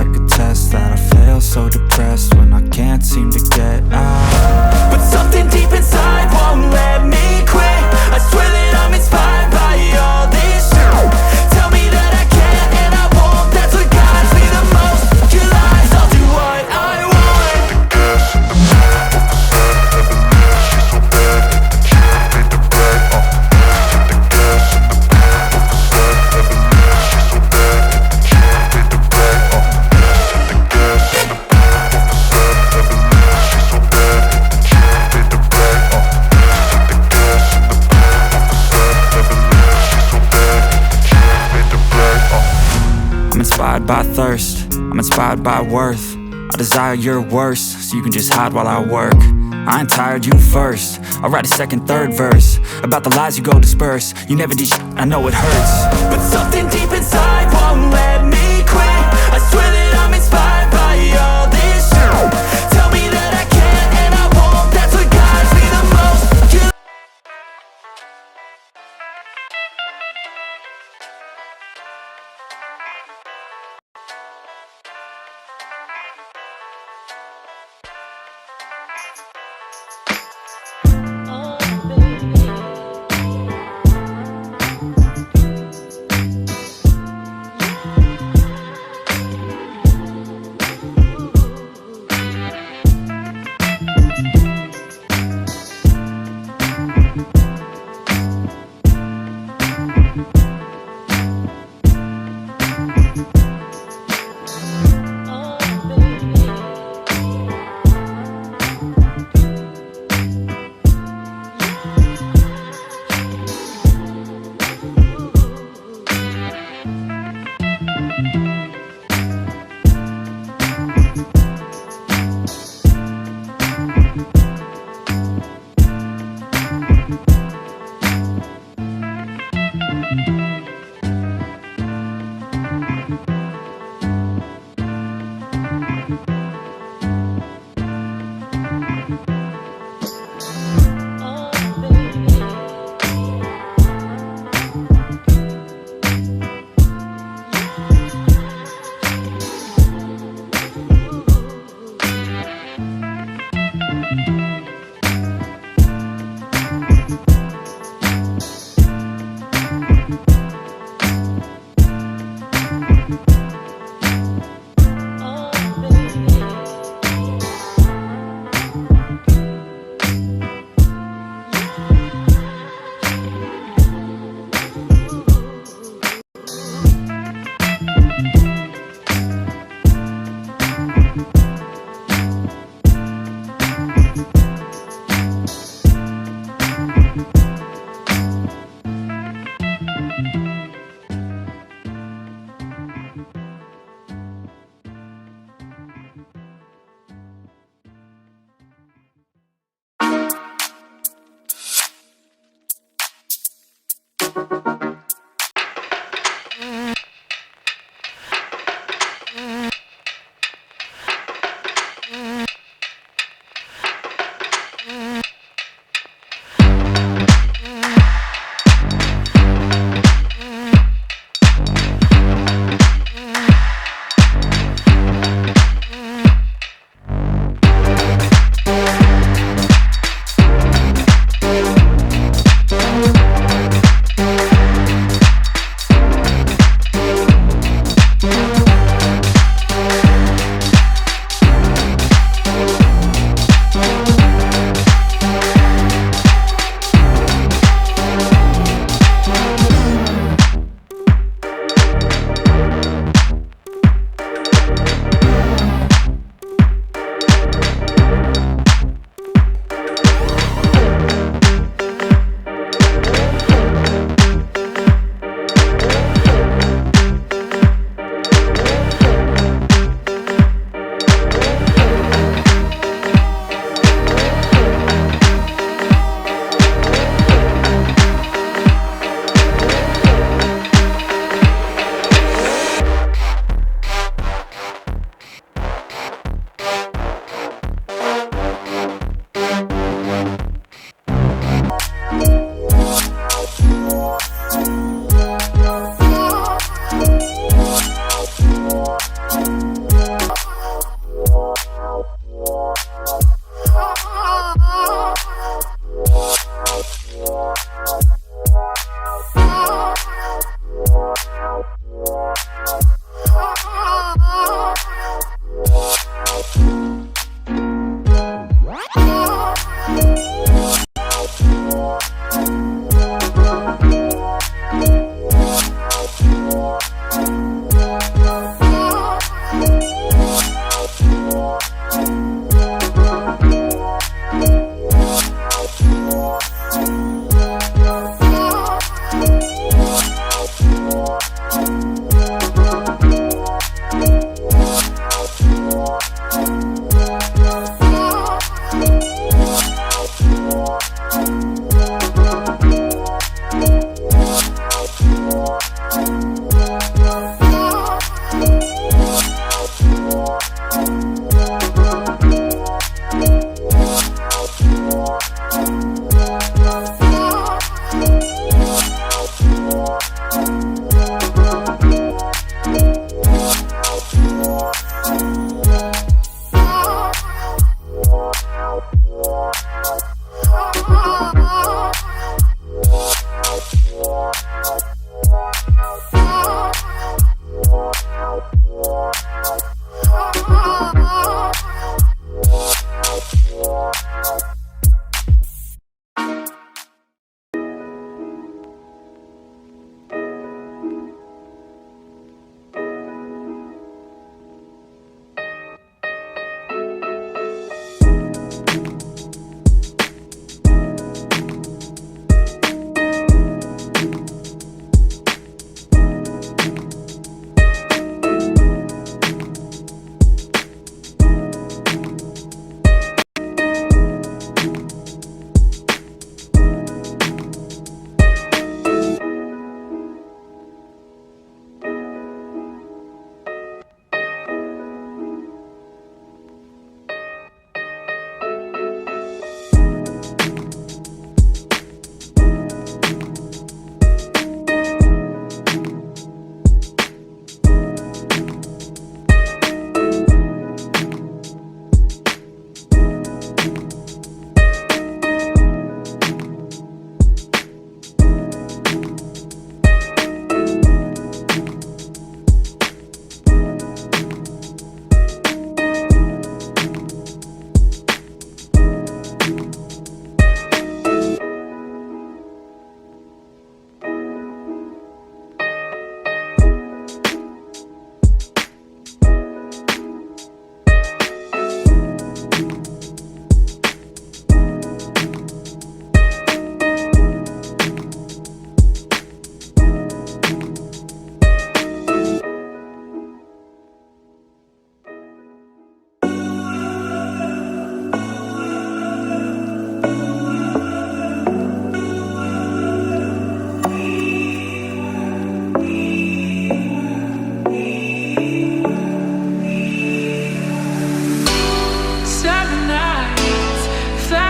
like a test that I fail, so depressed when I can't seem to get out. But something deep inside won't let me quit. I swear that I'm inspired by all this shit. Tell me that I can't and I won't. That's what guides me the most. Your lies, I'll do what I want. The gas in the back of the set, never leave, she's so bad. Can't beat the brag, hit the gas in the back of the set, never leave, she's so bad. Can't beat the brag, hit the gas in the back of the set, never leave, she's so bad. Can't beat the brag, hit the gas in the back of the set, never leave, she's so bad. Can't beat the brag, I'm inspired by thirst, I'm inspired by worth. I desire your worst, so you can just hide while I work. I ain't tired, you first. I'll write a second, third verse about the lies you go disperse. You never did shit, I know it hurts. But something deep inside won't let me quit. I swear that I'm inspired by all this shit. Tell me that I can't and I won't. That's what guides me the most.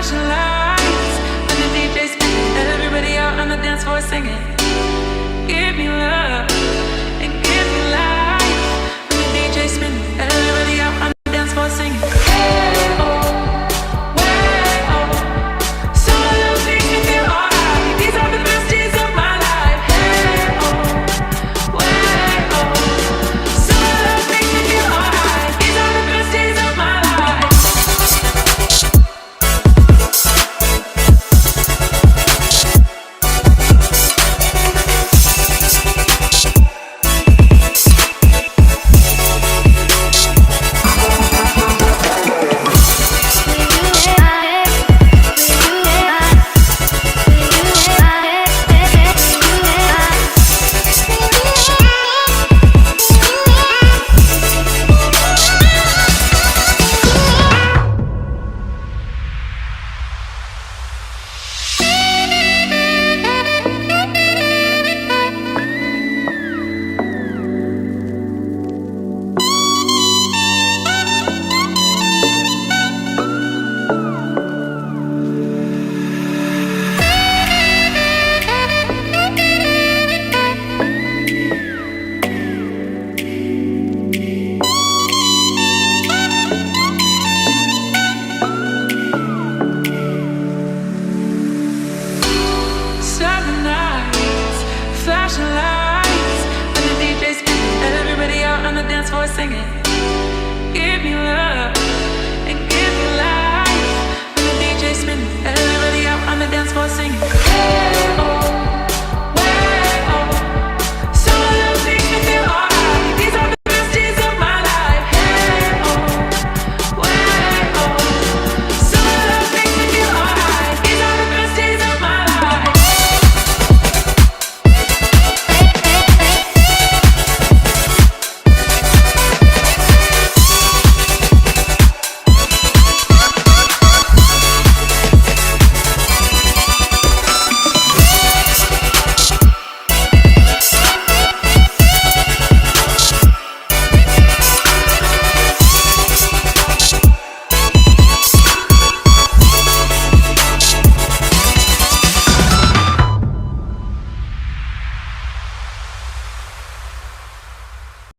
flashing lights, when the DJ spinning, everybody out on the dance floor singing, give me love.